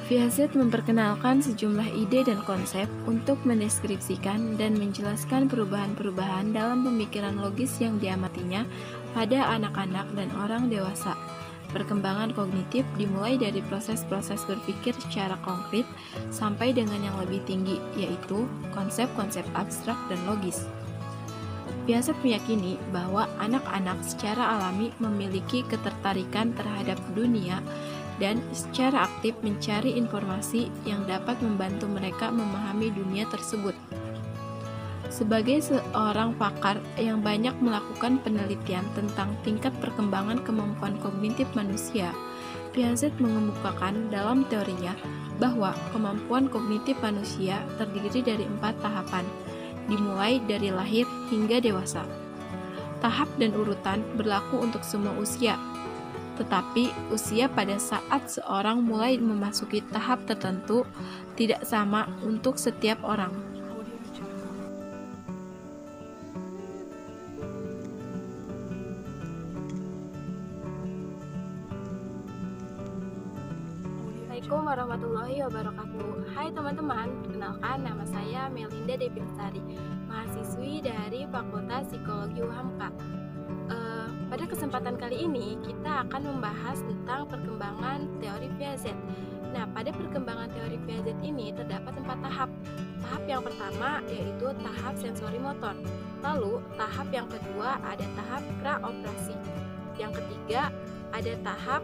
Piaget memperkenalkan sejumlah ide dan konsep untuk mendeskripsikan dan menjelaskan perubahan-perubahan dalam pemikiran logis yang diamatinya pada anak-anak dan orang dewasa. Perkembangan kognitif dimulai dari proses-proses berpikir secara konkret sampai dengan yang lebih tinggi, yaitu konsep-konsep abstrak dan logis. Piaget meyakini bahwa anak-anak secara alami memiliki ketertarikan terhadap dunia dan secara aktif mencari informasi yang dapat membantu mereka memahami dunia tersebut. Sebagai seorang pakar yang banyak melakukan penelitian tentang tingkat perkembangan kemampuan kognitif manusia, Piaget mengemukakan dalam teorinya bahwa kemampuan kognitif manusia terdiri dari 4 tahapan, dimulai dari lahir hingga dewasa. Tahap dan urutan berlaku untuk semua usia, tetapi usia pada saat seorang mulai memasuki tahap tertentu tidak sama untuk setiap orang. Assalamualaikum warahmatullahi wabarakatuh. Hai teman-teman, perkenalkan nama saya Melinda Depinsari, mahasiswi dari Fakultas Psikologi UHAMKA. Pada kesempatan kali ini kita akan membahas tentang perkembangan teori Piaget. Nah, pada perkembangan teori Piaget ini terdapat 4 tahap. Tahap yang pertama yaitu tahap sensori motor. Lalu tahap yang kedua ada tahap praoperasi. Yang ketiga ada tahap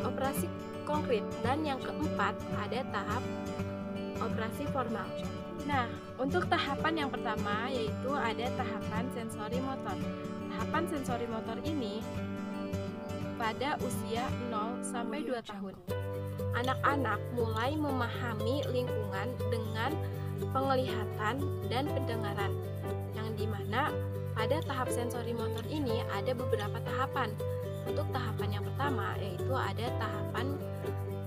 operasi konkret, dan yang keempat ada tahap operasi formal. Nah, untuk tahapan yang pertama yaitu ada tahapan sensori motor. Tahapan sensori motor ini pada usia 0 sampai 2 tahun. Anak-anak mulai memahami lingkungan dengan penglihatan dan pendengaran, yang dimana pada tahap sensori motor ini ada beberapa tahapan. Untuk tahapan yang pertama yaitu ada tahapan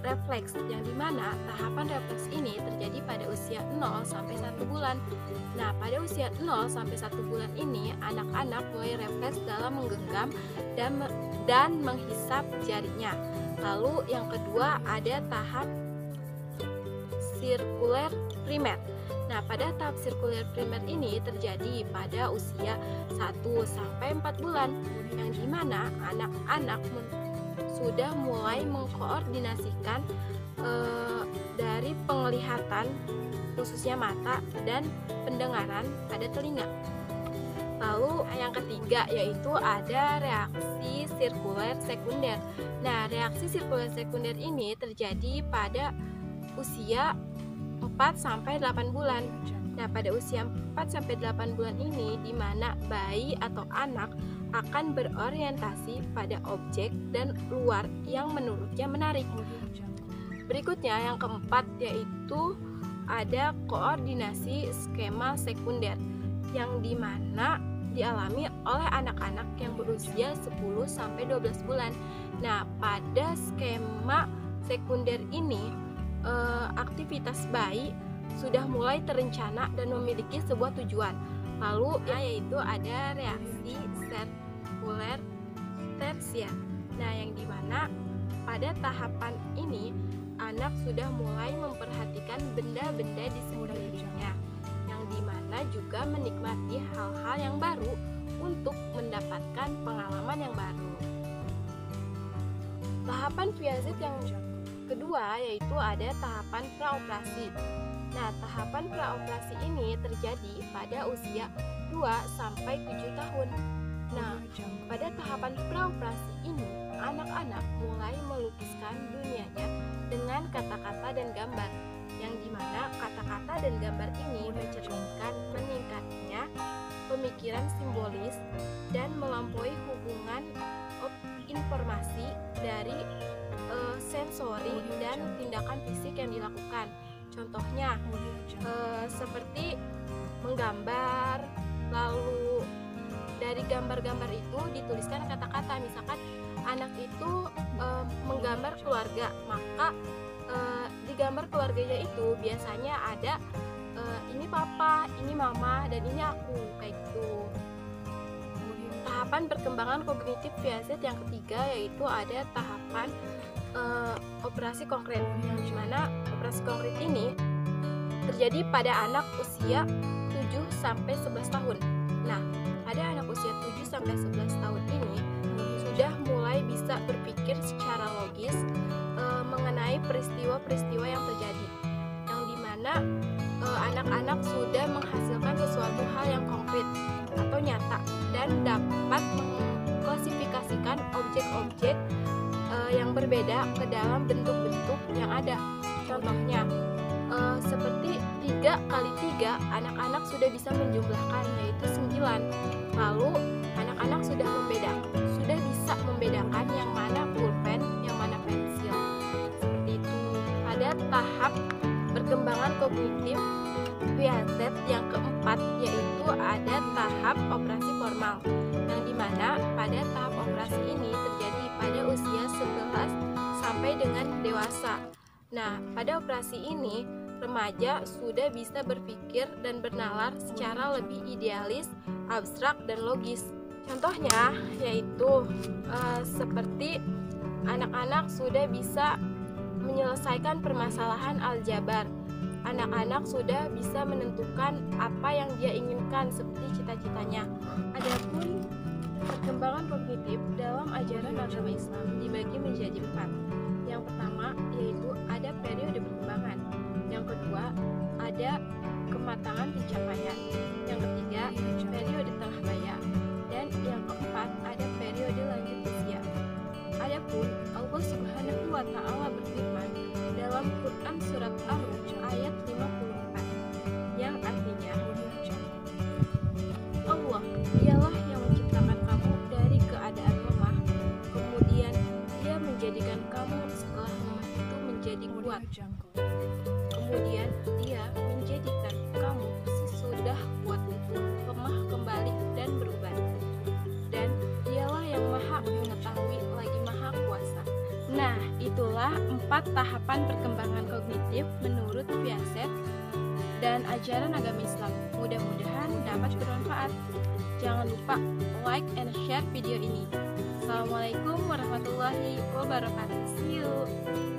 refleks, yang dimana tahapan refleks ini terjadi pada usia 0 sampai 1 bulan. Nah, pada usia 0 sampai 1 bulan ini anak-anak mulai refleks dalam menggenggam dan menghisap jarinya. Lalu yang kedua ada tahap sirkuler primer. Nah, pada tahap sirkuler primer ini terjadi pada usia 1 sampai 4 bulan, yang dimana anak-anak sudah mulai mengkoordinasikan dari penglihatan khususnya mata dan pendengaran pada telinga. Lalu yang ketiga yaitu ada reaksi sirkuler sekunder. Nah, reaksi sirkuler sekunder ini terjadi pada usia 4 sampai 8 bulan. Nah, pada usia 4 sampai 8 bulan ini di mana bayi atau anak akan berorientasi pada objek dan luar yang menurutnya menarik. Berikutnya yang keempat yaitu ada koordinasi skema sekunder, yang dimana dialami oleh anak-anak yang berusia 10 sampai 12 bulan. Nah, pada skema sekunder ini aktivitas bayi sudah mulai terencana dan memiliki sebuah tujuan. Lalu yaitu ada reaksi sirkuler tersier. Nah, yang dimana pada tahapan ini anak sudah mulai memperhatikan benda-benda di sekelilingnya, yang dimana juga menikmati hal-hal yang baru untuk mendapatkan pengalaman yang baru. Tahapan Piaget yang kedua yaitu ada tahapan praoperasi. Nah, tahapan praoperasi ini terjadi pada usia 2 sampai 7 tahun. Nah, pada tahapan praoperasi ini anak-anak mulai melukiskan dunianya dengan kata-kata dan gambar, yang dimana kata-kata dan gambar ini mencerminkan meningkatnya pemikiran simbolis dan melampaui hubungan informasi dari sensori dan tindakan fisik yang dilakukan. Contohnya seperti menggambar, lalu dari gambar-gambar itu dituliskan kata-kata. Misalkan anak itu menggambar keluarga, maka di gambar keluarganya itu biasanya ada ini papa, ini mama, dan ini aku, kayak gitu. Tahapan perkembangan kognitif Piaget yang ketiga yaitu ada tahapan operasi konkret, di mana operasi konkret ini terjadi pada anak usia 7-11 tahun. Nah, pada anak usia 7-11 tahun ini sudah mulai bisa berpikir secara logis mengenai peristiwa-peristiwa yang terjadi, yang dimana anak-anak sudah menghasilkan sesuatu hal yang konkret atau nyata dan dapat mengklasifikasikan objek-objek yang berbeda ke dalam bentuk-bentuk yang ada. Contohnya, seperti 3 kali 3, anak-anak sudah bisa menjumlahkan, yaitu 9. Lalu anak-anak sudah bisa membedakan yang mana pulpen, yang mana pensil. Seperti itu. Pada tahap perkembangan kognitif Piaget yang keempat, yaitu ada tahap operasi formal, yang dimana pada tahap operasi ini terjadi pada usia 11 sampai dengan dewasa. Nah, pada operasi ini remaja sudah bisa berpikir dan bernalar secara lebih idealis, abstrak, dan logis. Contohnya yaitu seperti anak-anak sudah bisa menyelesaikan permasalahan aljabar. Anak-anak sudah bisa menentukan apa yang dia inginkan seperti cita-citanya. Adapun perkembangan kognitif dalam ajaran agama Islam dibagi menjadi 4. Yang pertama yaitu ada periode perkembangan. Yang kedua ada kematangan pencapaian. Yang ketiga periode tengah baya. Dan yang keempat ada periode lanjut usia. Adapun Allah Subhanahu wa Ta'ala berfirman dalam Quran surat Ar-Rum ayat 54 yang artinya, Allah dialah yang menciptakan kamu dari keadaan lemah, kemudian Dia menjadikan kamu setelah lemah itu menjadi kuat, kemudian Dia menjadikan kamu sesudah kuat itu lemah kembali dan berubah, dan Dialah yang maha mengetahui lagi maha kuasa. Nah, itulah 4 tahapan perkembangan kognitif menurut Piaget dan ajaran agama Islam. Mudah-mudahan dapat bermanfaat. Jangan lupa like and share video ini. Assalamualaikum warahmatullahi wabarakatuh. See you.